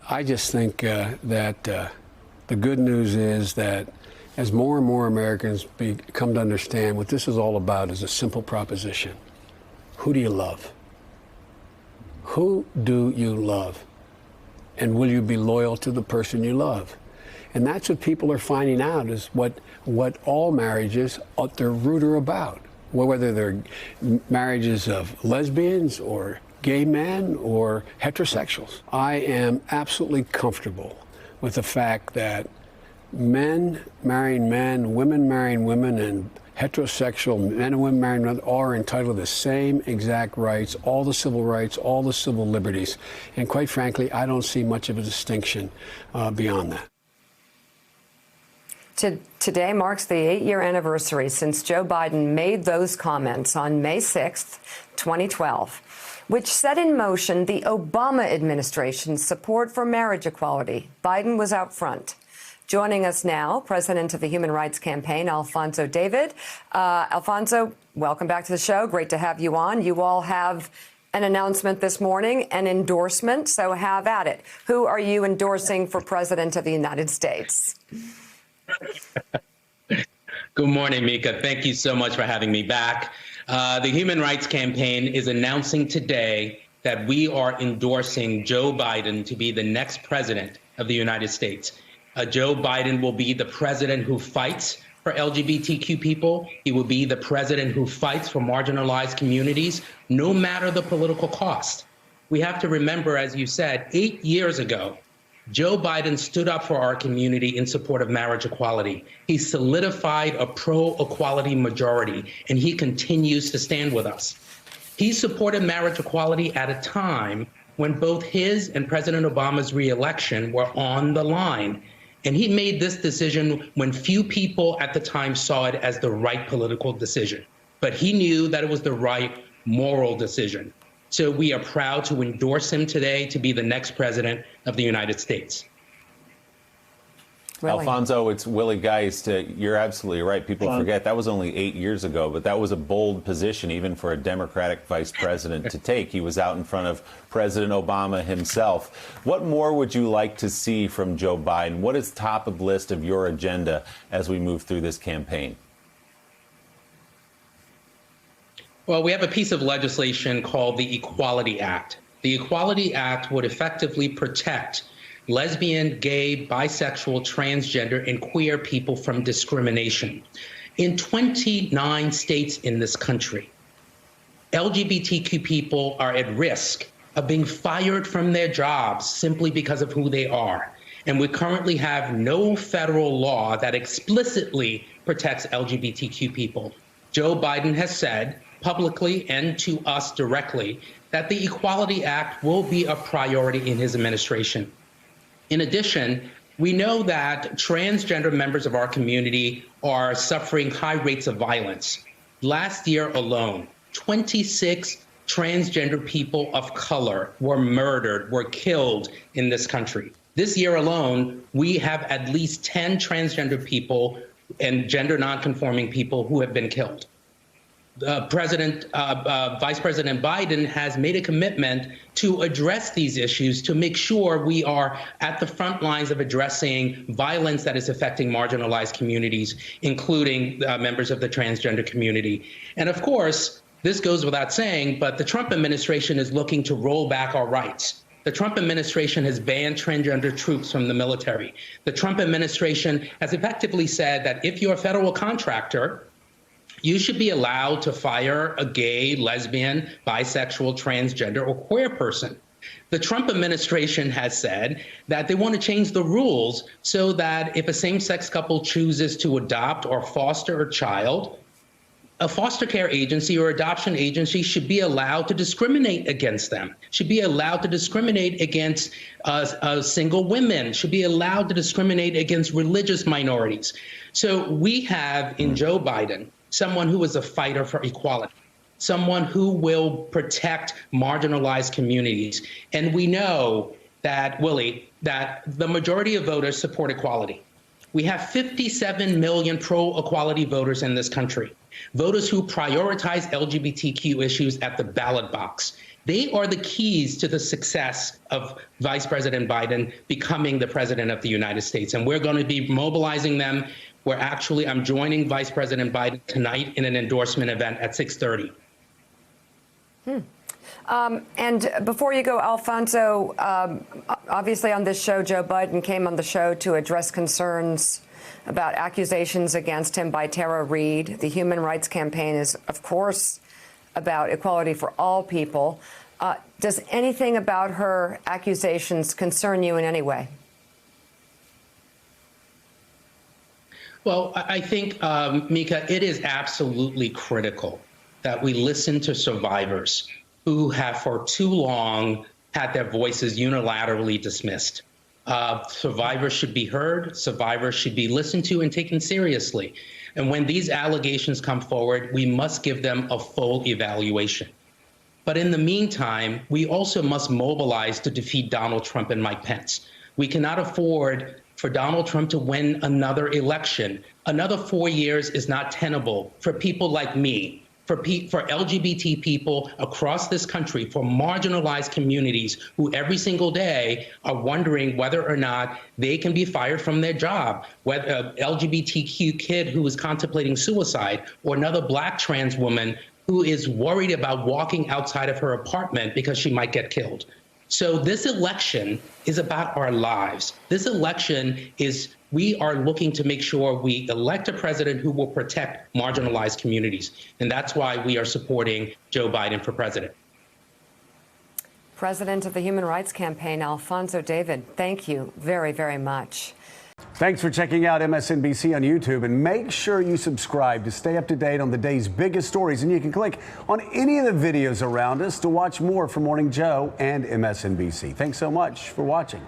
I just think that the good news is that as more and more Americans come to understand what this is all about is a simple proposition. Who do you love? Who do you love? And will you be loyal to the person you love? And that's what people are finding out is what all marriages at their root are about. Whether they're marriages of lesbians or gay men or heterosexuals. I am absolutely comfortable with the fact that men marrying men, women marrying women, and heterosexual men and women marrying men are entitled to the same exact rights, all the civil rights, all the civil liberties. And quite frankly, I don't see much of a distinction beyond that. Today marks the 8-year anniversary since Joe Biden made those comments on May 6th, 2012, which set in motion the Obama administration's support for marriage equality. Biden was out front. Joining us now, President of the Human Rights Campaign, Alfonso David. Alfonso, welcome back to the show. Great to have you on. You all have an announcement this morning, an endorsement, so have at it. Who are you endorsing for President of the United States? Good morning, Mika. Thank you so much for having me back. The Human Rights Campaign is announcing today that we are endorsing Joe Biden to be the next president of the United States. Joe Biden will be the president who fights for LGBTQ people. He will be the president who fights for marginalized communities, no matter the political cost. We have to remember, as you said, 8 years ago, Joe Biden stood up for our community in support of marriage equality. He solidified a pro-equality majority, and he continues to stand with us. He supported marriage equality at a time when both his and President Obama's reelection were on the line. And he made this decision when few people at the time saw it as the right political decision. But he knew that it was the right moral decision. So we are proud to endorse him today to be the next president of the United States. Really? Alfonso, it's Willie Geist. You're absolutely right. People forget that was only 8 years ago, but that was a bold position even for a Democratic vice president to take. He was out in front of President Obama himself. What more would you like to see from Joe Biden? What is top of the list of your agenda as we move through this campaign? Well, we have a piece of legislation called the Equality Act. The Equality Act would effectively protect lesbian, gay, bisexual, transgender, and queer people from discrimination. In 29 states in this country, LGBTQ people are at risk of being fired from their jobs simply because of who they are. And we currently have no federal law that explicitly protects LGBTQ people. Joe Biden has said publicly and to us directly that the Equality Act will be a priority in his administration. In addition, we know that transgender members of our community are suffering high rates of violence. Last year alone, 26 transgender people of color were murdered, were killed in this country. This year alone, we have at least 10 transgender people and gender nonconforming people who have been killed. Vice President Biden has made a commitment to address these issues to make sure we are at the front lines of addressing violence that is affecting marginalized communities, including members of the transgender community. And of course, this goes without saying, but the Trump administration is looking to roll back our rights. The Trump administration has banned transgender troops from the military. The Trump administration has effectively said that if you're a federal contractor, you should be allowed to fire a gay, lesbian, bisexual, transgender, or queer person. The Trump administration has said that they want to change the rules so that if a same-sex couple chooses to adopt or foster a child, a foster care agency or adoption agency should be allowed to discriminate against them, should be allowed to discriminate against single women, should be allowed to discriminate against religious minorities. So we have in Joe Biden someone who is a fighter for equality, someone who will protect marginalized communities. And we know that, Willie, that the majority of voters support equality. We have 57 million pro-equality voters in this country. voters who prioritize LGBTQ issues at the ballot box. They are the keys to the success of Vice President Biden becoming the president of the United States. And we're going to be mobilizing them. I'm joining Vice President Biden tonight in an endorsement event at 6:30. And before you go, Alfonso, obviously on this show, Joe Biden came on the show to address concerns about accusations against him by Tara Reade. The Human Rights Campaign is, of course, about equality for all people. Does anything about her accusations concern you in any way? Well, I think, Mika, it is absolutely critical that we listen to survivors who have for too long had their voices unilaterally dismissed. Survivors should be heard, survivors should be listened to and taken seriously. And when these allegations come forward, we must give them a full evaluation. But in the meantime, we also must mobilize to defeat Donald Trump and Mike Pence. We cannot afford for Donald Trump to win another election. Another 4 years is not tenable for people like me, for LGBT people across this country, for marginalized communities who every single day are wondering whether or not they can be fired from their job, whether an LGBTQ kid who is contemplating suicide, or another Black trans woman who is worried about walking outside of her apartment because she might get killed. So this election is about our lives. This election is, we are looking to make sure we elect a president who will protect marginalized communities. And that's why we are supporting Joe Biden for president. President of the Human Rights Campaign, Alfonso David, thank you very, very much. Thanks for checking out MSNBC on YouTube, and make sure you subscribe to stay up to date on the day's biggest stories. And you can click on any of the videos around us to watch more from Morning Joe and MSNBC. Thanks so much for watching.